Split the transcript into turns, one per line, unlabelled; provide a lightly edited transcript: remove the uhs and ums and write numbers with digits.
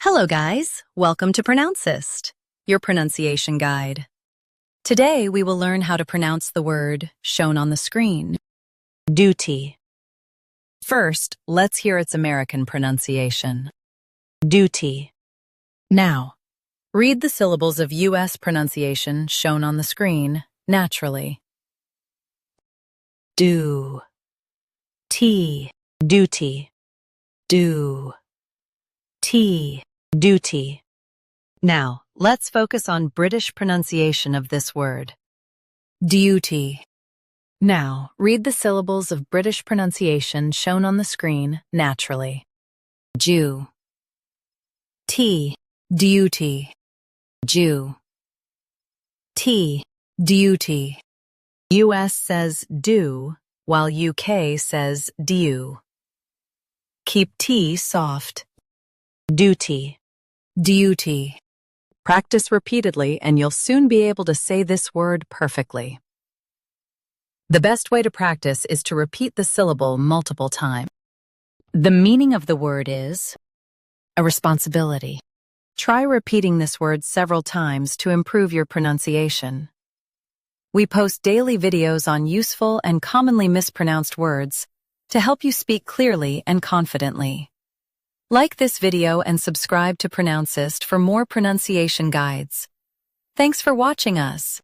Hello guys, welcome to Pronouncist, your pronunciation guide. Today we will learn how to pronounce the word shown on the screen, duty. First, let's hear its American pronunciation, duty. Now, read the syllables of U.S. pronunciation shown on the screen naturally. Do, T, duty, do, T, duty. Now, let's focus on British pronunciation of this word, duty. Now, read the syllables of British pronunciation shown on the screen naturally. Jew, T, duty, Jew, T, duty. US says do, while UK says due. Keep T soft. Duty, duty. Practice repeatedly and you'll soon be able to say this word perfectly. The best way to practice is to repeat the syllable multiple times. The meaning of the word is a responsibility. Try repeating this word several times to improve your pronunciation. We post daily videos on useful and commonly mispronounced words to help you speak clearly and confidently. Like this video and subscribe to Pronouncist for more pronunciation guides. Thanks for watching us.